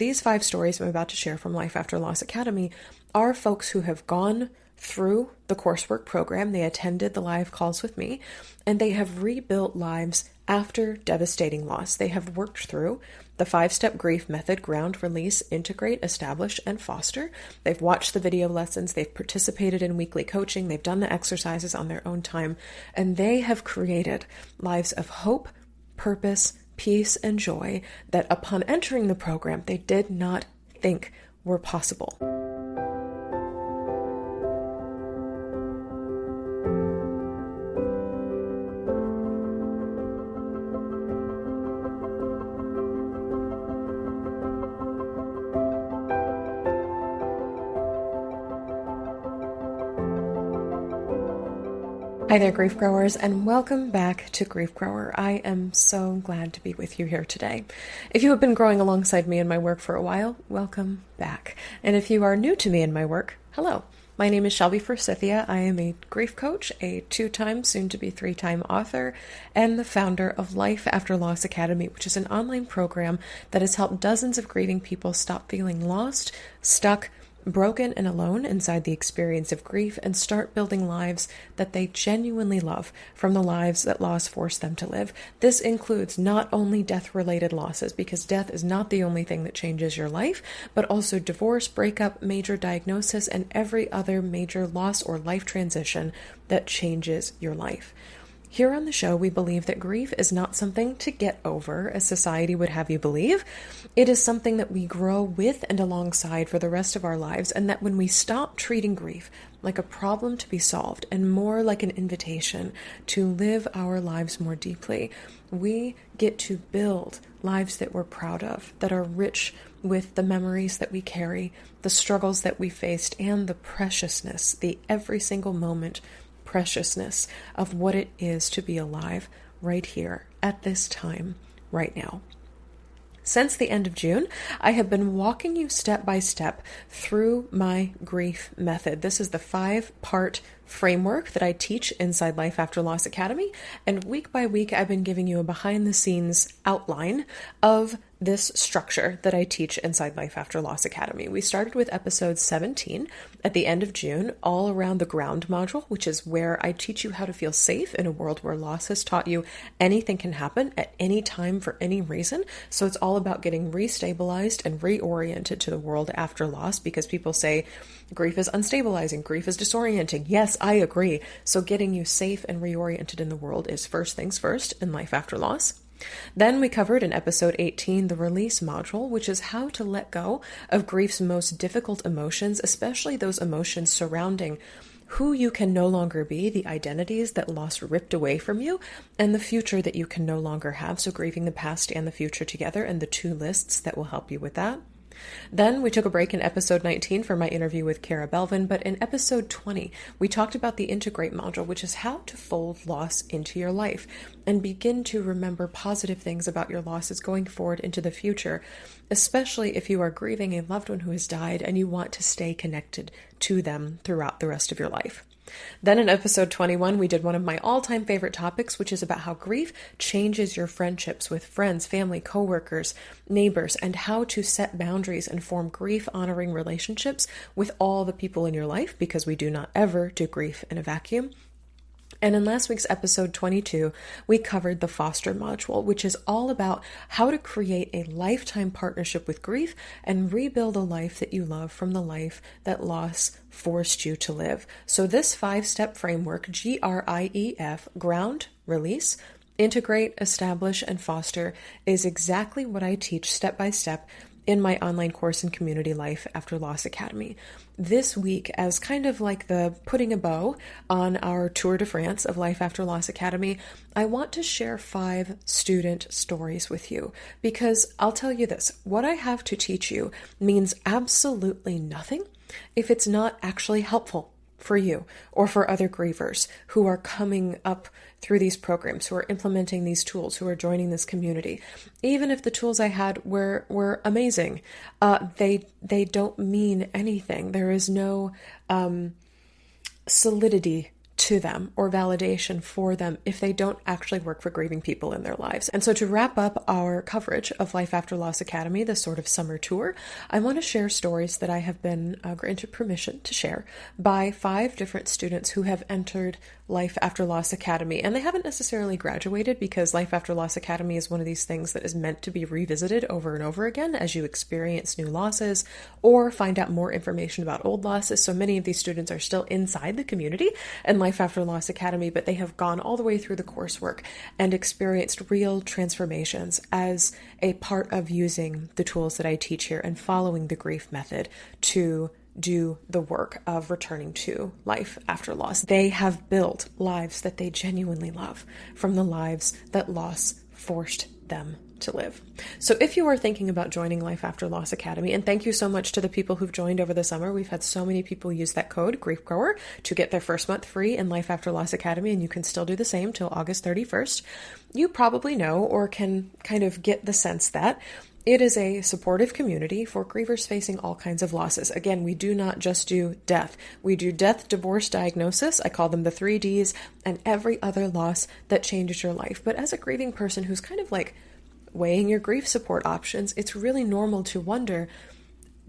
These 5 stories I'm about to share from Life After Loss Academy are folks who have gone through the coursework program. They attended the live calls with me, and they have rebuilt lives after devastating loss. They have worked through the 5-step grief method: ground, release, integrate, establish, and foster. They've watched the video lessons. They've participated in weekly coaching. They've done the exercises on their own time, and they have created lives of hope, purpose, peace, and joy that upon entering the program, they did not think were possible. Hi there, Grief Growers, and welcome back to Grief Grower. I am so glad to be with you here today. If you have been growing alongside me in my work for a while, welcome back. And if you are new to me in my work, hello. My name is Shelby Forsythia. I am a grief coach, a 2-time, soon-to-be 3-time author, and the founder of Life After Loss Academy, which is an online program that has helped dozens of grieving people stop feeling lost, stuck, broken, and alone inside the experience of grief, and start building lives that they genuinely love from the lives that loss forced them to live. This includes not only death-related losses, because death is not the only thing that changes your life, but also divorce, breakup, major diagnosis, and every other major loss or life transition that changes your life. Here on the show, we believe that grief is not something to get over, as society would have you believe. It is something that we grow with and alongside for the rest of our lives, and that when we stop treating grief like a problem to be solved and more like an invitation to live our lives more deeply, we get to build lives that we're proud of, that are rich with the memories that we carry, the struggles that we faced, and the preciousness, the every single moment preciousness of what it is to be alive right here at this time, right now. Since the end of June, I have been walking you step by step through my grief method. This is the 5-part framework that I teach inside Life After Loss Academy, and week by week I've been giving you a behind-the-scenes outline of this structure that I teach inside Life After Loss Academy. We started with episode 17 at the end of June, all around the ground module, which is where I teach you how to feel safe in a world where loss has taught you anything can happen at any time for any reason. So it's all about getting restabilized and reoriented to the world after loss, because people say grief is unstabilizing, grief is disorienting. Yes, I agree. So getting you safe and reoriented in the world is first things first in Life After Loss. Then we covered in episode 18 the release module, which is how to let go of grief's most difficult emotions, especially those emotions surrounding who you can no longer be, the identities that loss ripped away from you, and the future that you can no longer have. So grieving the past and the future together, and the 2 lists that will help you with that. Then we took a break in episode 19 for my interview with Cara Belvin, but in episode 20, we talked about the integrate module, which is how to fold loss into your life and begin to remember positive things about your losses going forward into the future, especially if you are grieving a loved one who has died and you want to stay connected to them throughout the rest of your life. Then in episode 21, we did one of my all-time favorite topics, which is about how grief changes your friendships with friends, family, coworkers, neighbors, and how to set boundaries and form grief-honoring relationships with all the people in your life, because we do not ever do grief in a vacuum. And in last week's episode 22, we covered the foster module, which is all about how to create a lifetime partnership with grief and rebuild a life that you love from the life that loss forced you to live. So this 5-step framework, GRIEF, ground, release, integrate, establish, and foster, is exactly what I teach step by step in my online course and community Life After Loss Academy. This week, as kind of like the putting a bow on our Tour de France of Life After Loss Academy, I want to share 5 student stories with you, because I'll tell you this, what I have to teach you means absolutely nothing if it's not actually helpful for you or for other grievers who are coming up through these programs, who are implementing these tools, who are joining this community. Even if the tools I had were amazing, they don't mean anything. There is no solidity to them or validation for them if they don't actually work for grieving people in their lives. And so to wrap up our coverage of Life After Loss Academy, this sort of summer tour, I want to share stories that I have been granted permission to share by 5 different students who have entered Life After Loss Academy. And they haven't necessarily graduated, because Life After Loss Academy is one of these things that is meant to be revisited over and over again as you experience new losses or find out more information about old losses. So many of these students are still inside the community and Life After Loss Academy, but they have gone all the way through the coursework and experienced real transformations as a part of using the tools that I teach here and following the grief method to do the work of returning to life after loss. They have built lives that they genuinely love from the lives that loss forced them to live. So if you are thinking about joining Life After Loss Academy, and thank you so much to the people who've joined over the summer. We've had so many people use that code, Grief Grower, to get their first month free in Life After Loss Academy, and you can still do the same till August 31st. You probably know or can kind of get the sense that it is a supportive community for grievers facing all kinds of losses. Again, we do not just do death. We do death, divorce, diagnosis. I call them the 3 Ds, and every other loss that changes your life. But as a grieving person who's kind of like weighing your grief support options, it's really normal to wonder,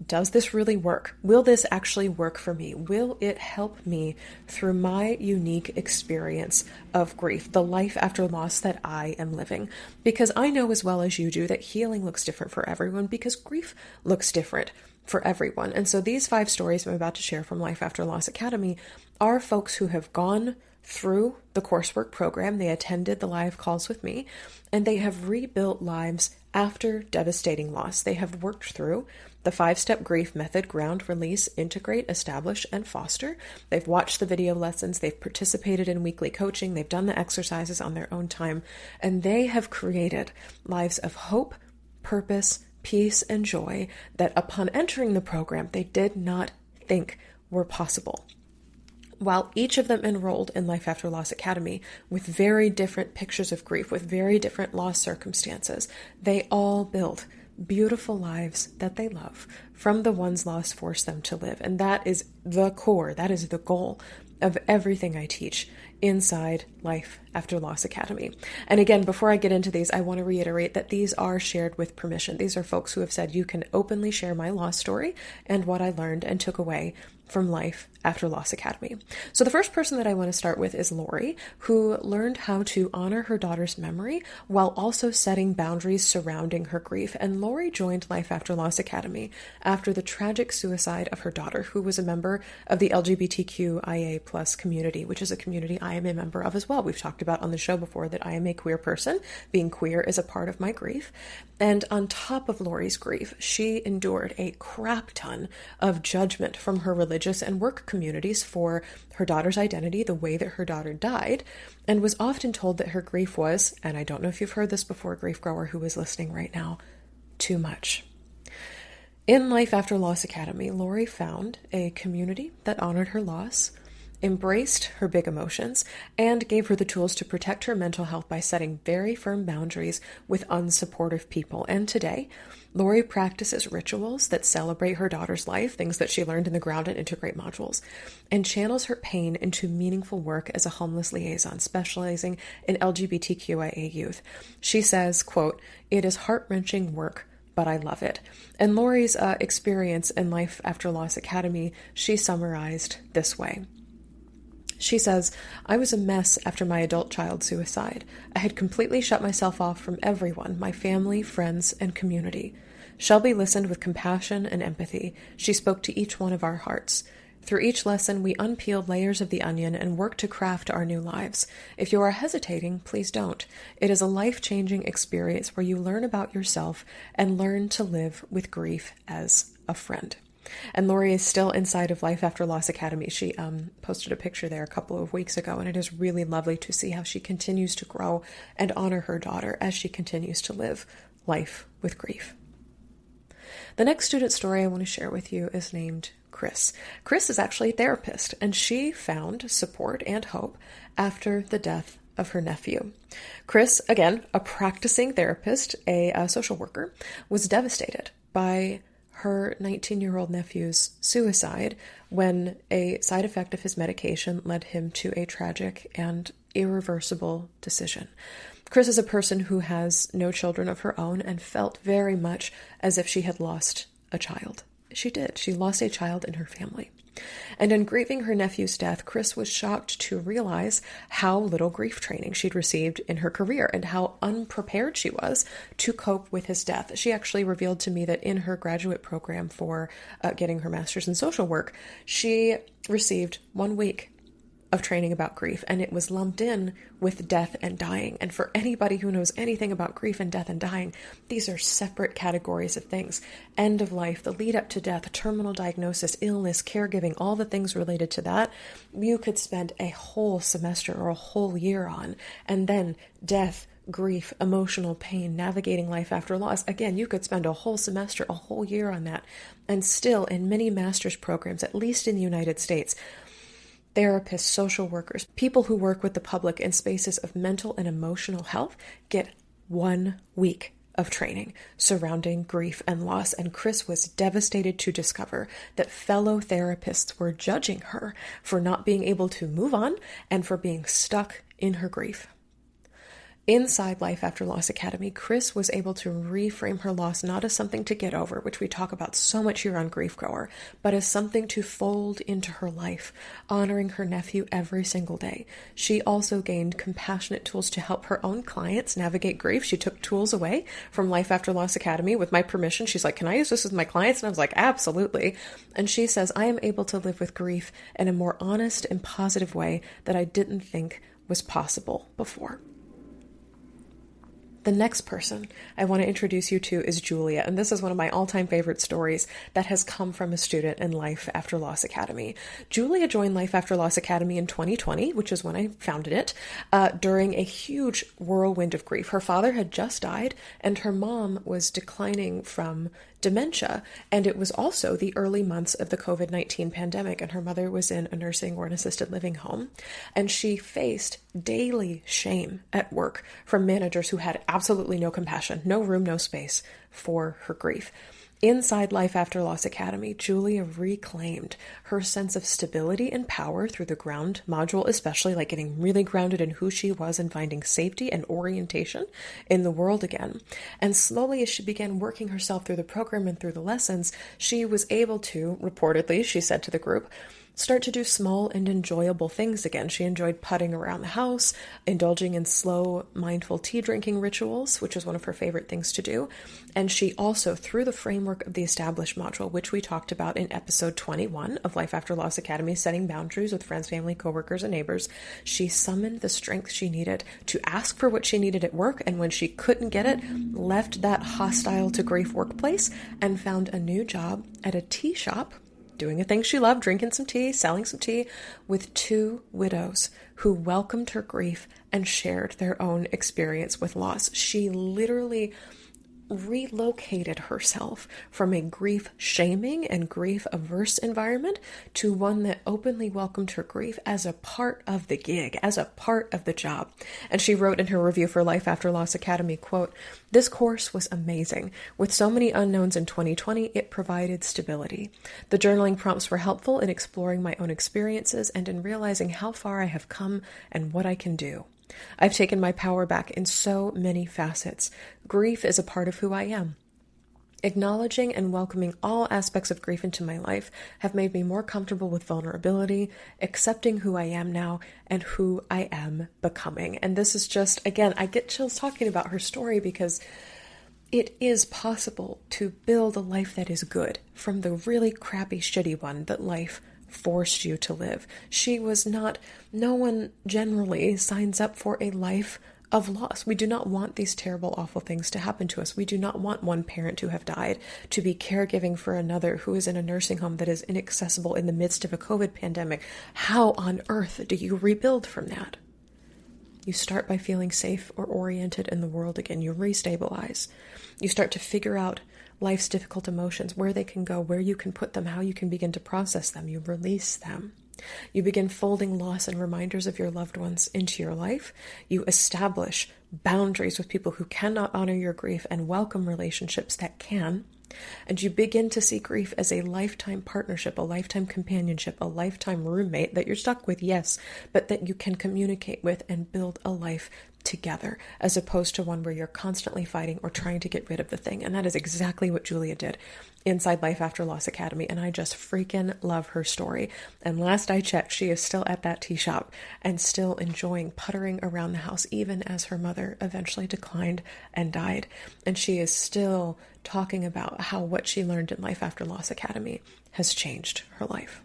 does this really work? Will this actually work for me? Will it help me through my unique experience of grief, the life after loss that I am living? Because I know as well as you do that healing looks different for everyone, because grief looks different for everyone. And so these 5 stories I'm about to share from Life After Loss Academy are folks who have gone through the coursework program. They attended the live calls with me, and they have rebuilt lives after devastating loss. They have worked through the 5-step grief method: ground, release, integrate, establish, and foster. They've watched the video lessons. They've participated in weekly coaching. They've done the exercises on their own time, and they have created lives of hope, purpose, peace, and joy that upon entering the program, they did not think were possible. While each of them enrolled in Life After Loss Academy with very different pictures of grief, with very different loss circumstances, they all built beautiful lives that they love from the ones loss forced them to live. And that is the core, that is the goal of everything I teach inside Life After Loss Academy. And again, before I get into these, I want to reiterate that these are shared with permission. These are folks who have said, you can openly share my loss story and what I learned and took away from Life After Loss Academy. So the first person that I want to start with is Lori, who learned how to honor her daughter's memory while also setting boundaries surrounding her grief. And Lori joined Life After Loss Academy after the tragic suicide of her daughter, who was a member of the LGBTQIA+ community, which is a community I am a member of as well. We've talked about on the show before that I am a queer person. Being queer is a part of my grief. And on top of Lori's grief, she endured a crap ton of judgment from her religious and work communities for her daughter's identity, the way that her daughter died, and was often told that her grief was, and I don't know if you've heard this before, grief grower who is listening right now, too much. In Life After Loss Academy, Lori found a community that honored her loss, embraced her big emotions, and gave her the tools to protect her mental health by setting very firm boundaries with unsupportive people. And today, Lori practices rituals that celebrate her daughter's life, things that she learned in the Ground and Integrate modules, and channels her pain into meaningful work as a homeless liaison, specializing in LGBTQIA youth. She says, quote, "It is heart-wrenching work, but I love it." And Lori's experience in Life After Loss Academy, she summarized this way. She says, "I was a mess after my adult child's suicide. I had completely shut myself off from everyone, my family, friends, and community. Shelby listened with compassion and empathy. She spoke to each one of our hearts. Through each lesson, we unpeeled layers of the onion and worked to craft our new lives. If you are hesitating, please don't. It is a life-changing experience where you learn about yourself and learn to live with grief as a friend." And Lori is still inside of Life After Loss Academy. She posted a picture there a couple of weeks ago, and it is really lovely to see how she continues to grow and honor her daughter as she continues to live life with grief. The next student story I want to share with you is named Chris. Chris is actually a therapist, and she found support and hope after the death of her nephew. Chris, again, a practicing therapist, a social worker, was devastated by her 19-year-old nephew's suicide when a side effect of his medication led him to a tragic and irreversible decision. Chris is a person who has no children of her own and felt very much as if she had lost a child. She did. She lost a child in her family. And in grieving her nephew's death, Chris was shocked to realize how little grief training she'd received in her career and how unprepared she was to cope with his death. She actually revealed to me that in her graduate program for getting her master's in social work, she received 1 week of training about grief, and it was lumped in with death and dying. And for anybody who knows anything about grief and death and dying, these are separate categories of things. End of life, the lead up to death, terminal diagnosis, illness, caregiving, all the things related to that, you could spend a whole semester or a whole year on. And then death, grief, emotional pain, navigating life after loss. Again, you could spend a whole semester, a whole year on that. And still, in many master's programs, at least in the United States, therapists, social workers, people who work with the public in spaces of mental and emotional health get 1 week of training surrounding grief and loss. And Chris was devastated to discover that fellow therapists were judging her for not being able to move on and for being stuck in her grief. Inside Life After Loss Academy, Chris was able to reframe her loss not as something to get over, which we talk about so much here on Grief Grower, but as something to fold into her life, honoring her nephew every single day. She also gained compassionate tools to help her own clients navigate grief. She took tools away from Life After Loss Academy with my permission. She's like, "Can I use this with my clients?" And I was like, "Absolutely." And she says, "I am able to live with grief in a more honest and positive way that I didn't think was possible before." The next person I want to introduce you to is Julia, and this is one of my all-time favorite stories that has come from a student in Life After Loss Academy. Julia joined Life After Loss Academy in 2020, which is when I founded it, during a huge whirlwind of grief. Her father had just died, and her mom was declining from dementia, and it was also the early months of the COVID-19 pandemic, and her mother was in a nursing or an assisted living home, and she faced daily shame at work from managers who had absolutely no compassion, no room, no space for her grief. Inside Life After Loss Academy, Julia reclaimed her sense of stability and power through the ground module, especially like getting really grounded in who she was and finding safety and orientation in the world again. And slowly, as she began working herself through the program and through the lessons, she was able to, reportedly, she said to the group, start to do small and enjoyable things again. She enjoyed putting around the house, indulging in slow, mindful tea drinking rituals, which was one of her favorite things to do. And she also, through the framework of the Established module, which we talked about in episode 21 of Life After Loss Academy, setting boundaries with friends, family, coworkers, and neighbors, she summoned the strength she needed to ask for what she needed at work. And when she couldn't get it, left that hostile to grief workplace and found a new job at a tea shop, doing a thing she loved, drinking some tea, selling some tea, with 2 widows who welcomed her grief and shared their own experience with loss. She literally relocated herself from a grief-shaming and grief-averse environment to one that openly welcomed her grief as a part of the gig, as a part of the job. And she wrote in her review for Life After Loss Academy, quote, "This course was amazing. With so many unknowns in 2020, it provided stability. The journaling prompts were helpful in exploring my own experiences and in realizing how far I have come and what I can do. I've taken my power back in so many facets. Grief is a part of who I am. Acknowledging and welcoming all aspects of grief into my life have made me more comfortable with vulnerability, accepting who I am now and who I am becoming." And this is just, again, I get chills talking about her story because it is possible to build a life that is good from the really crappy, shitty one that life forced you to live. No one generally signs up for a life of loss. We do not want these terrible, awful things to happen to us. We do not want one parent to have died, to be caregiving for another who is in a nursing home that is inaccessible in the midst of a COVID pandemic. How on earth do you rebuild from that? You start by feeling safe or oriented in the world again. You restabilize. You start to figure out life's difficult emotions, where they can go, where you can put them, how you can begin to process them. You release them. You begin folding loss and reminders of your loved ones into your life. You establish boundaries with people who cannot honor your grief and welcome relationships that can. And you begin to see grief as a lifetime partnership, a lifetime companionship, a lifetime roommate that you're stuck with, yes, but that you can communicate with and build a life together, as opposed to one where you're constantly fighting or trying to get rid of the thing. And that is exactly what Julia did inside Life After Loss Academy. And I just freaking love her story. And last I checked, she is still at that tea shop and still enjoying puttering around the house, even as her mother eventually declined and died. And she is still talking about how what she learned in Life After Loss Academy has changed her life.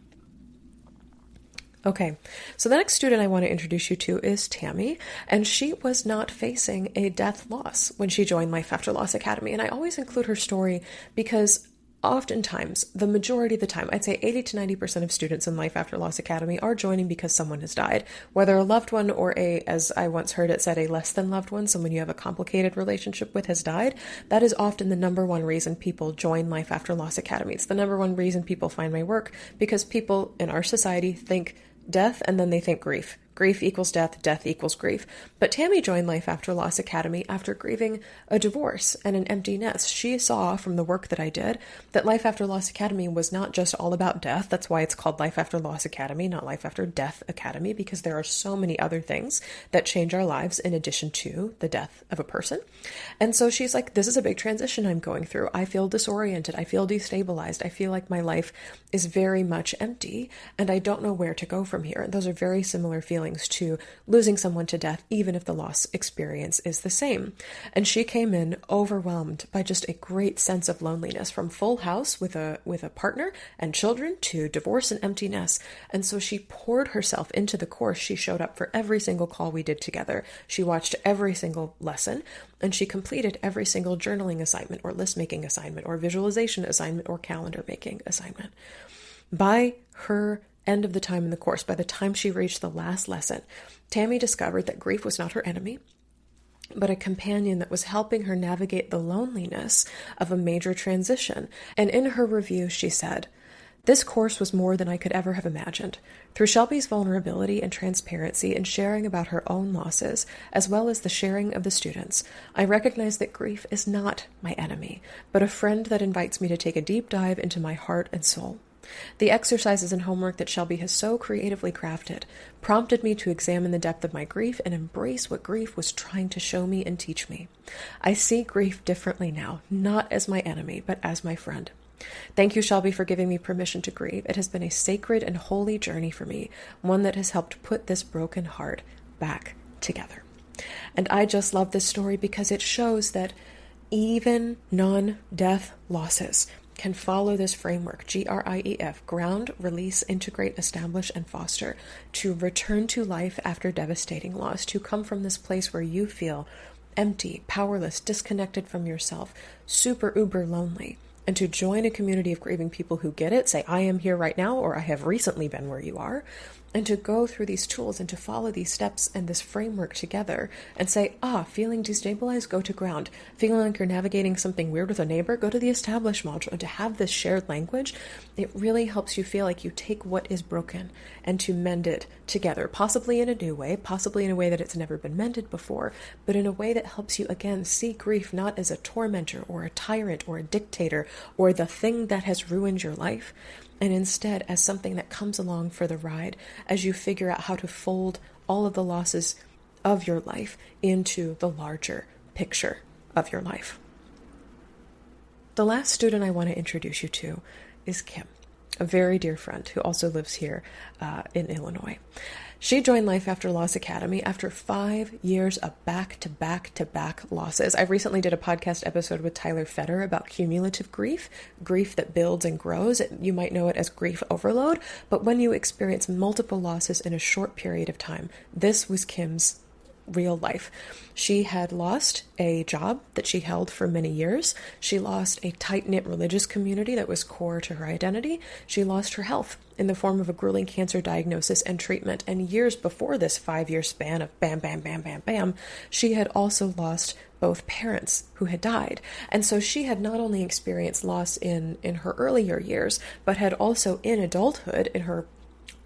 Okay, so the next student I want to introduce you to is Tammy, and she was not facing a death loss when she joined Life After Loss Academy. And I always include her story because oftentimes, the majority of the time, I'd say 80 to 90% of students in Life After Loss Academy are joining because someone has died, whether a loved one or as I once heard it said, a less than loved one, someone you have a complicated relationship with has died. That is often the number one reason people join Life After Loss Academy. It's the number one reason people find my work, because people in our society think death and then they think grief. Grief equals death, death equals grief. But Tammy joined Life After Loss Academy after grieving a divorce and an empty nest. She saw from the work that I did that Life After Loss Academy was not just all about death. That's why it's called Life After Loss Academy, not Life After Death Academy, because there are so many other things that change our lives in addition to the death of a person. And so she's like, this is a big transition I'm going through. I feel disoriented. I feel destabilized. I feel like my life is very much empty and I don't know where to go from here. And those are very similar feelings to losing someone to death, even if the loss experience is the same. And she came in overwhelmed by just a great sense of loneliness, from full house with a partner and children to divorce and emptiness. And so she poured herself into the course. She showed up for every single call we did together. She watched every single lesson, and she completed every single journaling assignment or list making assignment or visualization assignment or calendar making assignment. By her end of the time in the course, by the time she reached the last lesson, Tammy discovered that grief was not her enemy, but a companion that was helping her navigate the loneliness of a major transition. And in her review, she said, "This course was more than I could ever have imagined. Through Shelby's vulnerability and transparency in sharing about her own losses, as well as the sharing of the students, I recognize that grief is not my enemy, but a friend that invites me to take a deep dive into my heart and soul. The exercises and homework that Shelby has so creatively crafted prompted me to examine the depth of my grief and embrace what grief was trying to show me and teach me. I see grief differently now, not as my enemy, but as my friend. Thank you, Shelby, for giving me permission to grieve. It has been a sacred and holy journey for me, one that has helped put this broken heart back together." And I just love this story because it shows that even non-death losses can follow this framework, GRIEF, ground, release, integrate, establish, and foster, to return to life after devastating loss, to come from this place where you feel empty, powerless, disconnected from yourself, super uber lonely, and to join a community of grieving people who get it, say, I am here right now, or I have recently been where you are, and to go through these tools and to follow these steps and this framework together and say, feeling destabilized, go to ground. Feeling like you're navigating something weird with a neighbor, go to the establish module. And to have this shared language, it really helps you feel like you take what is broken and to mend it together, possibly in a new way, possibly in a way that it's never been mended before, but in a way that helps you, again, see grief not as a tormentor or a tyrant or a dictator or the thing that has ruined your life, and instead as something that comes along for the ride as you figure out how to fold all of the losses of your life into the larger picture of your life. The last student I want to introduce you to is Kim, a very dear friend who also lives here in Illinois. She joined Life After Loss Academy after 5 years of back-to-back-to-back losses. I recently did a podcast episode with Tyler Fetter about cumulative grief, grief that builds and grows. You might know it as grief overload, but when you experience multiple losses in a short period of time, this was Kim's real life. She had lost a job that she held for many years. She lost a tight-knit religious community that was core to her identity. She lost her health in the form of a grueling cancer diagnosis and treatment. And years before this 5-year span of bam, bam, bam, bam, bam, she had also lost both parents who had died. And so she had not only experienced loss in her earlier years, but had also in adulthood, in her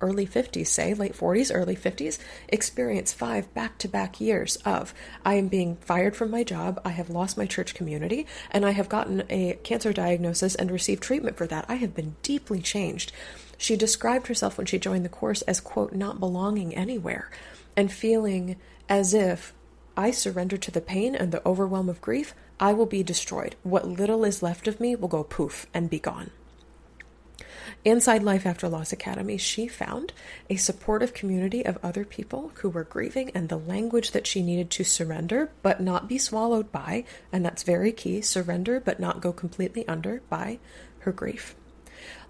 early 50s, say late 40s, early 50s, experience 5 back-to-back years of, I am being fired from my job, I have lost my church community, and I have gotten a cancer diagnosis and received treatment for that. I have been deeply changed. She described herself when she joined the course as, quote, not belonging anywhere, and feeling as if I surrender to the pain and the overwhelm of grief, I will be destroyed. What little is left of me will go poof and be gone. Inside Life After Loss Academy, she found a supportive community of other people who were grieving, and the language that she needed to surrender but not be swallowed by, and that's very key, surrender but not go completely under by her grief.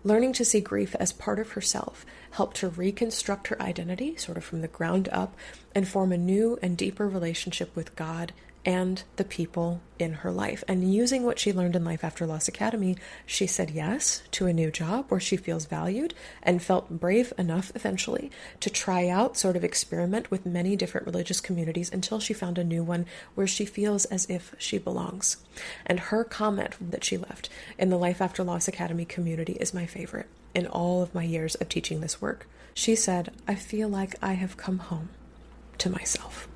Learning to see grief as part of herself helped her reconstruct her identity sort of from the ground up and form a new and deeper relationship with God and the people in her life. And using what she learned in Life After Loss Academy, she said yes to a new job where she feels valued and felt brave enough eventually to try out, sort of experiment with many different religious communities until she found a new one where she feels as if she belongs. And her comment that she left in the Life After Loss Academy community is my favorite in all of my years of teaching this work. She said, I feel like I have come home to myself.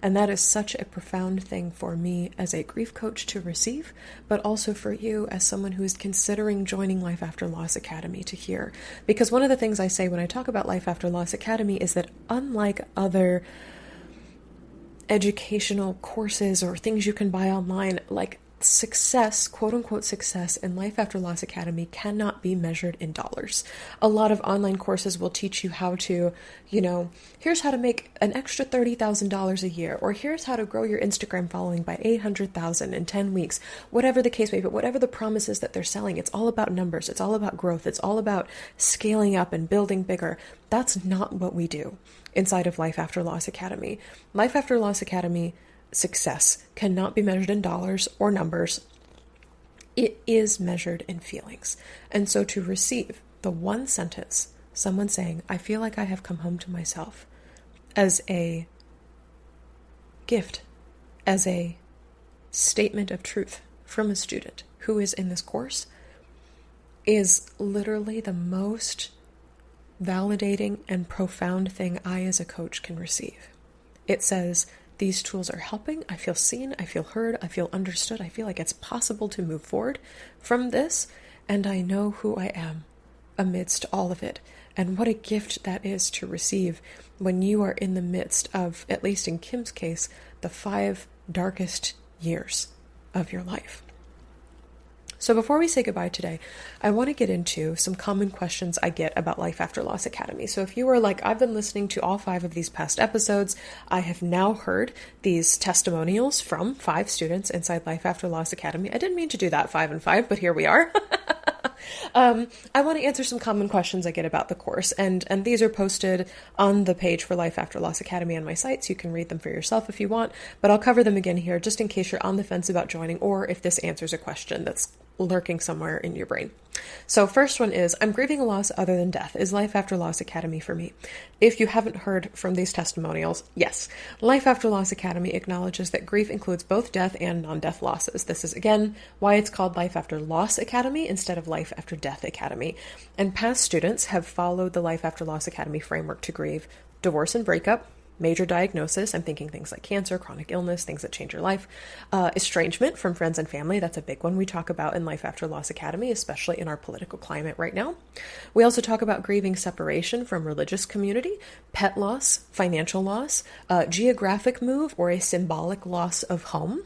And that is such a profound thing for me as a grief coach to receive, but also for you as someone who is considering joining Life After Loss Academy to hear. Because one of the things I say when I talk about Life After Loss Academy is that unlike other educational courses or things you can buy online, like success, quote unquote success in Life After Loss Academy cannot be measured in dollars. A lot of online courses will teach you how to, here's how to make an extra $30,000 a year, or here's how to grow your Instagram following by 800,000 in 10 weeks, whatever the case may be, but whatever the promise is that they're selling, it's all about numbers, it's all about growth, it's all about scaling up and building bigger. That's not what we do inside of Life After Loss Academy. Life After Loss Academy success cannot be measured in dollars or numbers. It is measured in feelings. And so to receive the one sentence, someone saying, I feel like I have come home to myself, as a gift, as a statement of truth from a student who is in this course, is literally the most validating and profound thing I as a coach can receive. It says, these tools are helping. I feel seen. I feel heard. I feel understood. I feel like it's possible to move forward from this. And I know who I am amidst all of it. And what a gift that is to receive when you are in the midst of, at least in Kim's case, the 5 darkest years of your life. So before we say goodbye today, I want to get into some common questions I get about Life After Loss Academy. So if you are like, I've been listening to all 5 of these past episodes, I have now heard these testimonials from 5 students inside Life After Loss Academy. I didn't mean to do that 5 and 5, but here we are. I want to answer some common questions I get about the course, and these are posted on the page for Life After Loss Academy on my site, so you can read them for yourself if you want, but I'll cover them again here just in case you're on the fence about joining, or if this answers a question that's lurking somewhere in your brain. So first one is, I'm grieving a loss other than death. Is Life After Loss Academy for me? If you haven't heard from these testimonials, yes. Life After Loss Academy acknowledges that grief includes both death and non-death losses. This is, again, why it's called Life After Loss Academy instead of Life After Death Academy. And past students have followed the Life After Loss Academy framework to grieve divorce and breakup, major diagnosis, I'm thinking things like cancer, chronic illness, things that change your life, estrangement from friends and family, that's a big one we talk about in Life After Loss Academy, especially in our political climate right now. We also talk about grieving separation from religious community, pet loss, financial loss, geographic move, or a symbolic loss of home.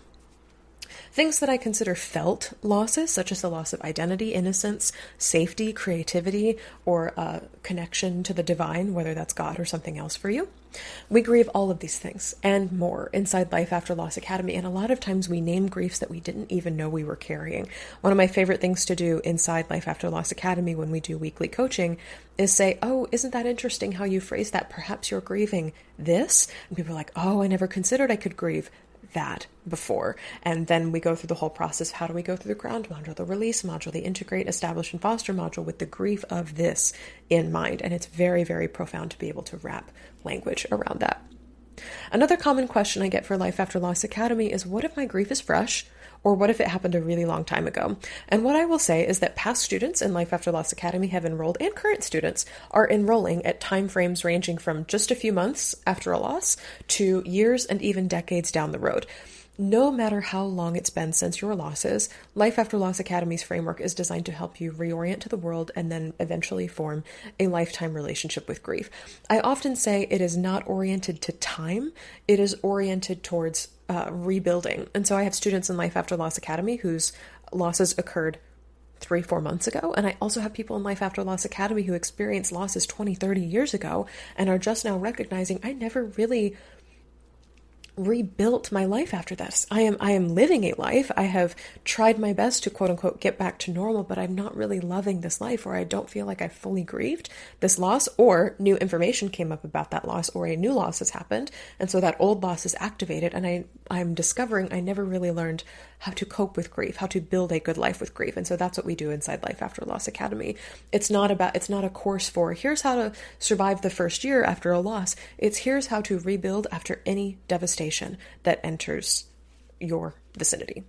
Things that I consider felt losses, such as the loss of identity, innocence, safety, creativity, or connection to the divine, whether that's God or something else for you. We grieve all of these things and more inside Life After Loss Academy, and a lot of times we name griefs that we didn't even know we were carrying. One of my favorite things to do inside Life After Loss Academy when we do weekly coaching is say, oh, isn't that interesting how you phrase that? Perhaps you're grieving this? And people are like, oh, I never considered I could grieve that before. And then we go through the whole process. How do we go through the ground module, the release module, the integrate, establish, and foster module with the grief of this in mind? And it's very, very profound to be able to wrap language around that. Another common question I get for Life After Loss Academy is, what if my grief is fresh Or what if it happened a really long time ago? And what I will say is that past students in Life After Loss Academy have enrolled, and current students are enrolling at time frames ranging from just a few months after a loss to years and even decades down the road. No matter how long it's been since your losses, Life After Loss Academy's framework is designed to help you reorient to the world and then eventually form a lifetime relationship with grief. I often say it is not oriented to time, it is oriented towards rebuilding. And so I have students in Life After Loss Academy whose losses occurred 3-4 months ago. And I also have people in Life After Loss Academy who experienced losses 20-30 years ago and are just now recognizing I never really rebuilt my life after this. I am living a life. I have tried my best to quote unquote get back to normal, but I'm not really loving this life, or I don't feel like I've fully grieved this loss, or new information came up about that loss, or a new loss has happened. And so that old loss is activated, and I'm discovering I never really learned how to cope with grief, how to build a good life with grief. And so that's what we do inside Life After Loss Academy. It's not a course for here's how to survive the first year after a loss. It's here's how to rebuild after any devastation that enters your vicinity.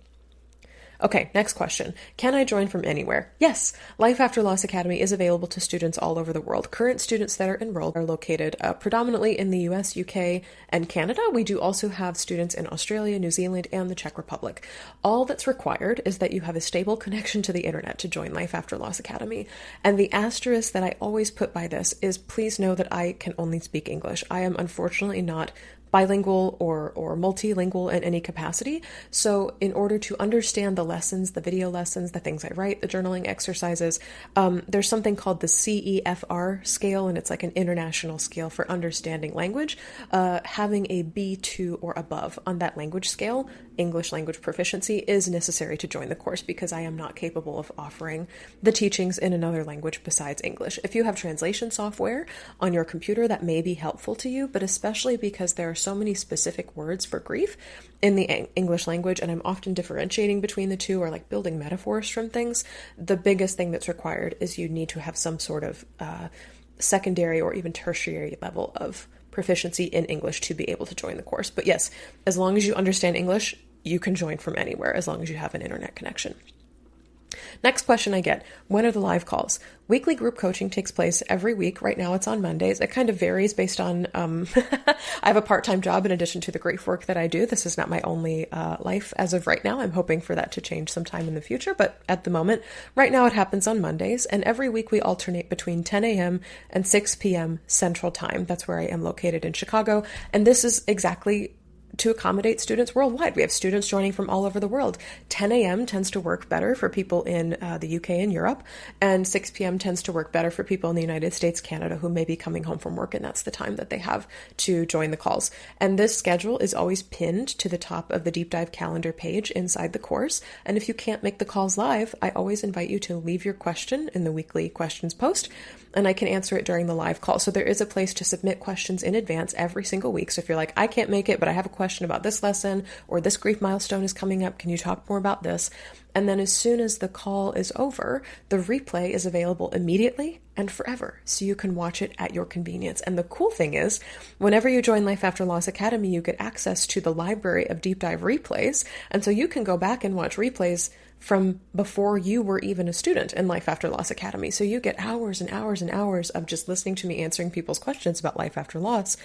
Okay, next question. Can I join from anywhere? Yes, Life After Loss Academy is available to students all over the world. Current students that are enrolled are located predominantly in the US, UK, and Canada. We do also have students in Australia, New Zealand, and the Czech Republic. All that's required is that you have a stable connection to the internet to join Life After Loss Academy. And the asterisk that I always put by this is please know that I can only speak English. I am unfortunately not bilingual or multilingual in any capacity. So in order to understand the lessons, the video lessons, the things I write, the journaling exercises, there's something called the CEFR scale, and it's like an international scale for understanding language. Having a B2 or above on that language scale, English language proficiency, is necessary to join the course because I am not capable of offering the teachings in another language besides English. If you have translation software on your computer, that may be helpful to you, but especially because there are so many specific words for grief in the English language, and I'm often differentiating between the two or like building metaphors from things. The biggest thing that's required is you need to have some sort of secondary or even tertiary level of proficiency in English to be able to join the course. But yes, as long as you understand English, you can join from anywhere as long as you have an internet connection. Next question I get, when are the live calls? Weekly group coaching takes place every week. Right now it's on Mondays. It kind of varies based on, I have a part-time job in addition to the grief work that I do. This is not my only life as of right now. I'm hoping for that to change sometime in the future, but at the moment, right now it happens on Mondays, and every week we alternate between 10 a.m. and 6 p.m. Central Time. That's where I am located in Chicago, and this is exactly to accommodate students worldwide. We have students joining from all over the world. 10 a.m. tends to work better for people in the UK and Europe, and 6 p.m. tends to work better for people in the United States, Canada, who may be coming home from work, and that's the time that they have to join the calls. And this schedule is always pinned to the top of the deep dive calendar page inside the course. And if you can't make the calls live, I always invite you to leave your question in the weekly questions post, and I can answer it during the live call. So there is a place to submit questions in advance every single week. So if you're like, I can't make it, but I have a question about this lesson, or this grief milestone is coming up, can you talk more about this? And then as soon as the call is over, the replay is available immediately and forever, so you can watch it at your convenience. And the cool thing is, whenever you join Life After Loss Academy, you get access to the library of deep dive replays. And so you can go back and watch replays from before you were even a student in Life After Loss Academy. So you get hours and hours and hours of just listening to me answering people's questions about life after loss.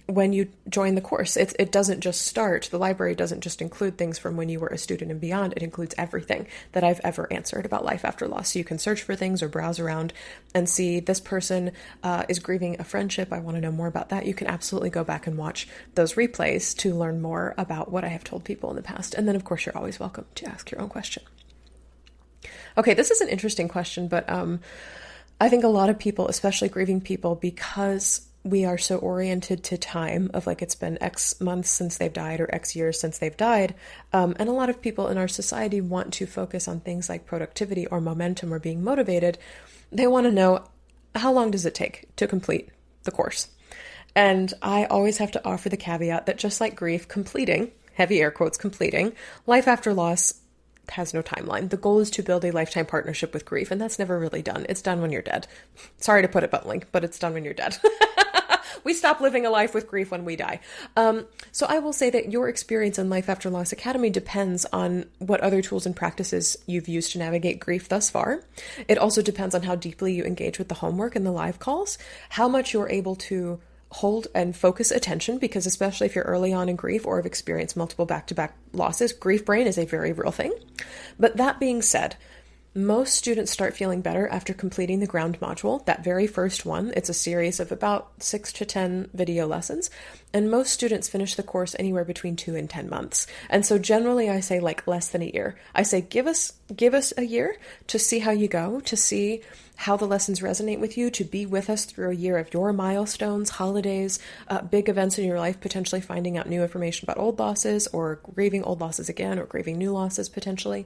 When you join the course, it doesn't just start. The library doesn't just include things from when you were a student and beyond. It includes everything that I've ever answered about life after loss. So you can search for things or browse around and see this person is grieving a friendship. I want to know more about that. You can absolutely go back and watch those replays to learn more about what I have told people in the past. And then, of course, you're always welcome to ask your own question. Okay, this is an interesting question, but I think a lot of people, especially grieving people, because we are so oriented to time of like it's been X months since they've died or X years since they've died. And a lot of people in our society want to focus on things like productivity or momentum or being motivated. They want to know, how long does it take to complete the course? And I always have to offer the caveat that just like grief, completing, heavy air quotes, completing, life after loss has no timeline. The goal is to build a lifetime partnership with grief, and that's never really done. It's done when you're dead. Sorry to put it bluntly, but it's done when you're dead. We stop living a life with grief when we die. So I will say that your experience in Life After Loss Academy depends on what other tools and practices you've used to navigate grief thus far. It also depends on how deeply you engage with the homework and the live calls, how much you're able to hold and focus attention, because especially if you're early on in grief or have experienced multiple back-to-back losses, grief brain is a very real thing. But that being said, most students start feeling better after completing the ground module, that very first one. It's a series of about 6 to 10 video lessons, and most students finish the course anywhere between 2 and 10 months. And so generally I say like less than a year. I say give us a year to see how you go, to see how the lessons resonate with you, to be with us through a year of your milestones, holidays, big events in your life, potentially finding out new information about old losses or grieving old losses again or grieving new losses potentially.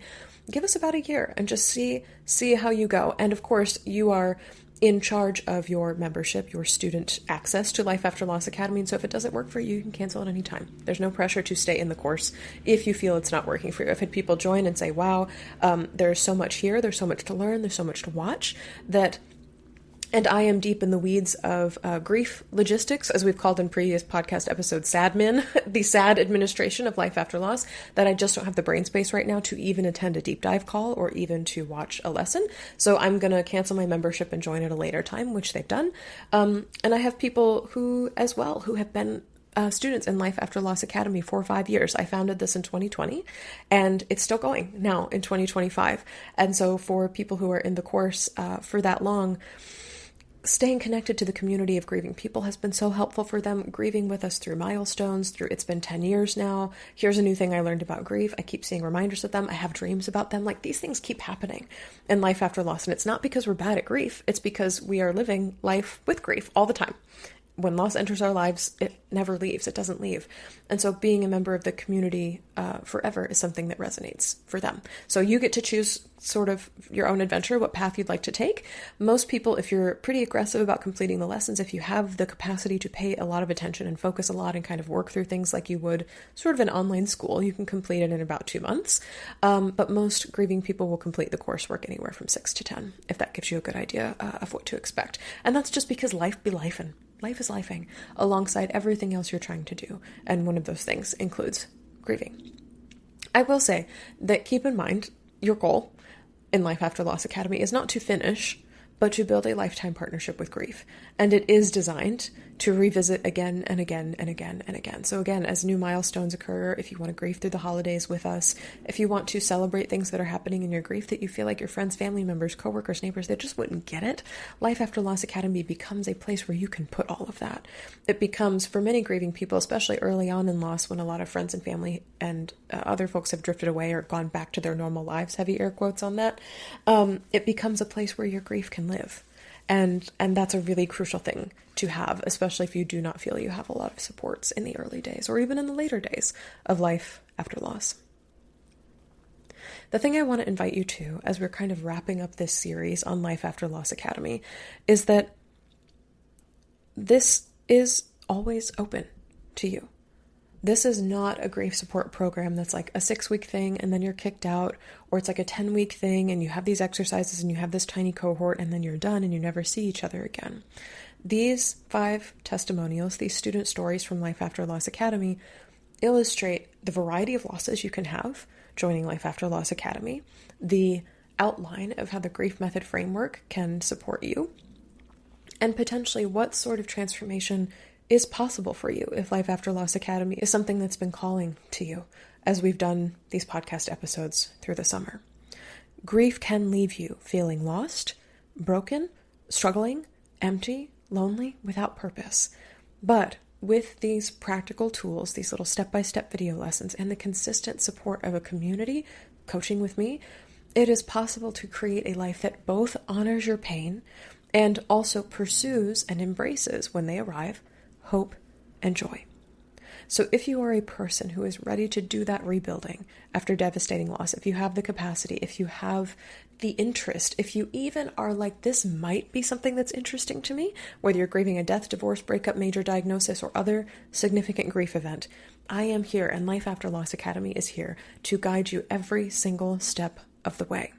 Give us about a year and just see how you go. And of course, you are in charge of your membership, your student access to Life After Loss Academy. And so if it doesn't work for you, you can cancel at any time. There's no pressure to stay in the course if you feel it's not working for you. I've had people join and say, wow, there's so much here, there's so much to learn, there's so much to watch, and I am deep in the weeds of grief logistics, as we've called in previous podcast episodes, SADMIN, the SAD administration of Life After Loss, that I just don't have the brain space right now to even attend a deep dive call or even to watch a lesson. So I'm going to cancel my membership and join at a later time, which they've done. And I have people who have been students in Life After Loss Academy for 5 years. I founded this in 2020 and it's still going now in 2025. And so for people who are in the course for that long, staying connected to the community of grieving people has been so helpful for them, grieving with us through milestones, it's been 10 years now. Here's a new thing I learned about grief. I keep seeing reminders of them. I have dreams about them. Like, these things keep happening in Life After Loss. And it's not because we're bad at grief. It's because we are living life with grief all the time. When loss enters our lives, it never leaves. It doesn't leave. And so being a member of the community forever is something that resonates for them. So you get to choose sort of your own adventure, what path you'd like to take. Most people, if you're pretty aggressive about completing the lessons, if you have the capacity to pay a lot of attention and focus a lot and kind of work through things like you would sort of an online school, you can complete it in about 2 months. But most grieving people will complete the coursework anywhere from 6 to 10, if that gives you a good idea of what to expect. And that's just because life be lifing. Life is lifing alongside everything else you're trying to do. And one of those things includes grieving. I will say that keep in mind, your goal in Life After Loss Academy is not to finish, but to build a lifetime partnership with grief. And it is designed to revisit again and again and again and again. So again, as new milestones occur, if you want to grieve through the holidays with us, if you want to celebrate things that are happening in your grief that you feel like your friends, family members, coworkers, neighbors, they just wouldn't get it, Life After Loss Academy becomes a place where you can put all of that. It becomes, for many grieving people, especially early on in loss, when a lot of friends and family and other folks have drifted away or gone back to their normal lives, heavy air quotes on that, it becomes a place where your grief can live. And that's a really crucial thing to have, especially if you do not feel you have a lot of supports in the early days or even in the later days of life after loss. The thing I want to invite you to, as we're kind of wrapping up this series on Life After Loss Academy, is that this is always open to you. This is not a grief support program that's like a 6-week thing and then you're kicked out, or it's like a 10-week thing and you have these exercises and you have this tiny cohort and then you're done and you never see each other again. These 5 testimonials, these student stories from Life After Loss Academy, illustrate the variety of losses you can have joining Life After Loss Academy, the outline of how the grief method framework can support you, and potentially what sort of transformation is possible for you if Life After Loss Academy is something that's been calling to you as we've done these podcast episodes through the summer. Grief can leave you feeling lost, broken, struggling, empty, lonely, without purpose. But with these practical tools, these little step-by-step video lessons, and the consistent support of a community, coaching with me, it is possible to create a life that both honors your pain and also pursues and embraces, when they arrive, hope and joy. So if you are a person who is ready to do that rebuilding after devastating loss, if you have the capacity, if you have the interest, if you even are like, this might be something that's interesting to me, whether you're grieving a death, divorce, breakup, major diagnosis, or other significant grief event, I am here, and Life After Loss Academy is here to guide you every single step of the way.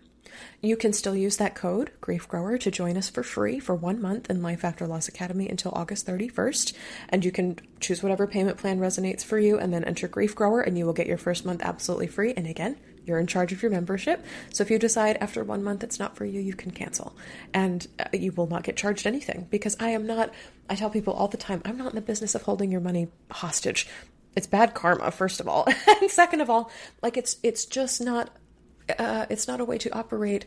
You can still use that code, Grief Grower, to join us for free for 1 month in Life After Loss Academy until August 31st. And you can choose whatever payment plan resonates for you and then enter Grief Grower and you will get your first month absolutely free. And again, you're in charge of your membership. So if you decide after 1 month it's not for you, you can cancel. And you will not get charged anything, because I tell people all the time, I'm not in the business of holding your money hostage. It's bad karma, first of all. And second of all, like it's just not, it's not a way to operate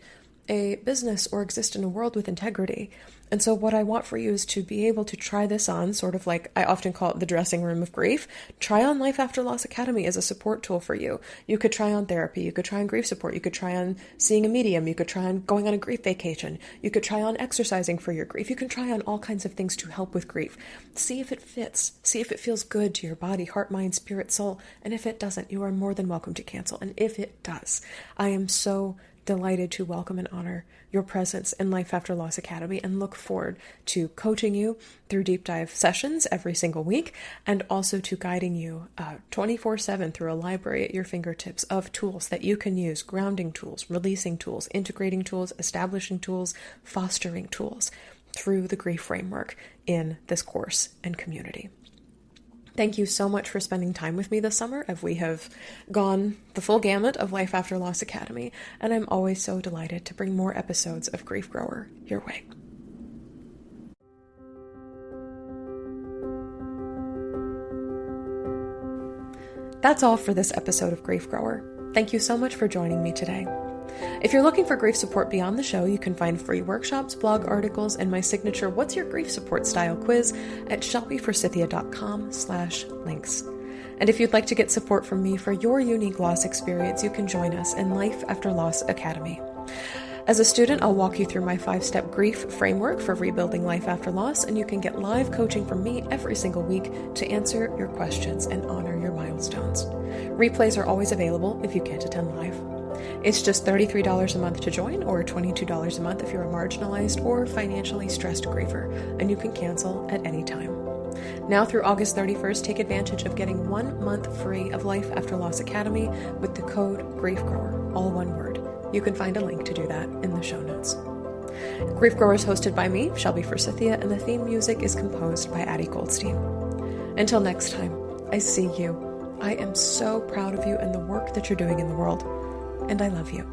a business or exist in a world with integrity. And so what I want for you is to be able to try this on, sort of like I often call it the dressing room of grief. Try on Life After Loss Academy as a support tool for you. You could try on therapy. You could try on grief support. You could try on seeing a medium. You could try on going on a grief vacation. You could try on exercising for your grief. You can try on all kinds of things to help with grief. See if it fits. See if it feels good to your body, heart, mind, spirit, soul. And if it doesn't, you are more than welcome to cancel. And if it does, I am so delighted to welcome and honor your presence in Life After Loss Academy and look forward to coaching you through deep dive sessions every single week, and also to guiding you 24/7 through a library at your fingertips of tools that you can use, grounding tools, releasing tools, integrating tools, establishing tools, fostering tools through the grief framework in this course and community. Thank you so much for spending time with me this summer as we have gone the full gamut of Life After Loss Academy, and I'm always so delighted to bring more episodes of Grief Grower your way. That's all for this episode of Grief Grower. Thank you so much for joining me today. If you're looking for grief support beyond the show, you can find free workshops, blog articles, and my signature What's Your Grief Support Style quiz at shelbyforsythia.com/links. And if you'd like to get support from me for your unique loss experience, you can join us in Life After Loss Academy. As a student, I'll walk you through my 5-step grief framework for rebuilding life after loss, and you can get live coaching from me every single week to answer your questions and honor your milestones. Replays are always available if you can't attend live. It's just $33 a month to join, or $22 a month if you're a marginalized or financially stressed griever, and you can cancel at any time. Now through August 31st, take advantage of getting 1 month free of Life After Loss Academy with the code GRIEFGROWER, all one word. You can find a link to do that in the show notes. Grief Grower is hosted by me, Shelby Forsythia, and the theme music is composed by Addie Goldstein. Until next time, I see you. I am so proud of you and the work that you're doing in the world. And I love you,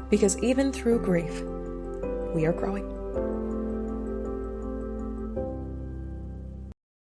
because even through grief, we are growing.